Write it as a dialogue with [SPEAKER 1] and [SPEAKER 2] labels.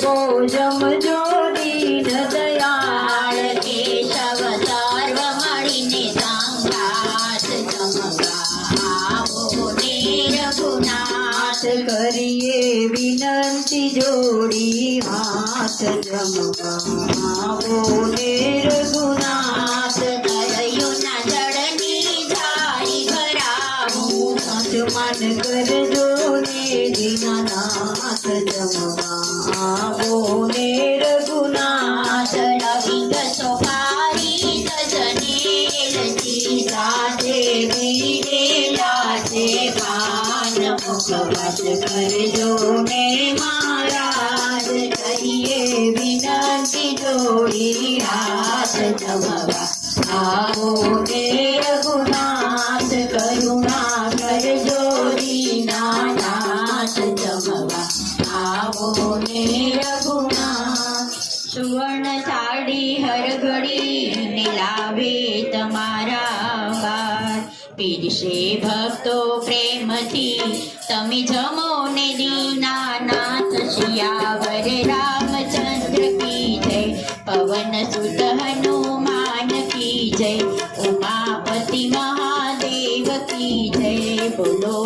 [SPEAKER 1] આવો જમજો દીન દયાળ
[SPEAKER 2] કેશવ સર્વ મળીને સંગાત જમવા આવો ને રઘુનાથ
[SPEAKER 1] કરીએ વિનંતી જોડી હાથ જમવા આવો ને રઘુનાથ
[SPEAKER 2] દરિયુના જળની ધારી ભરાવું
[SPEAKER 1] મન કરજો ને દીનાનાથ જમવા આવો ને રઘુનાથ
[SPEAKER 2] રવિ સોપારી સજનેલજી સાથે બીડેલા છે પાન
[SPEAKER 1] મુખવાસ કરજો ને મહારાજ કરીએ વિનંતી જોડી હાથ જમવા આવો ને રઘુનાથ કરુણા કરજો દીનાનાથ જમવા આવો ને રઘુનાથ
[SPEAKER 2] સુવર્ણ સાડી હરઘડી ને લાવે તમારા બાર પીરસે ભક્તો પ્રેમથી તમે જમો ને દીનાનાથ શિયાવર રામચંદ્ર કી જય પવન સુત હનુમાન કી જય ઉમાપતિ મહાદેવ કી જય બોલો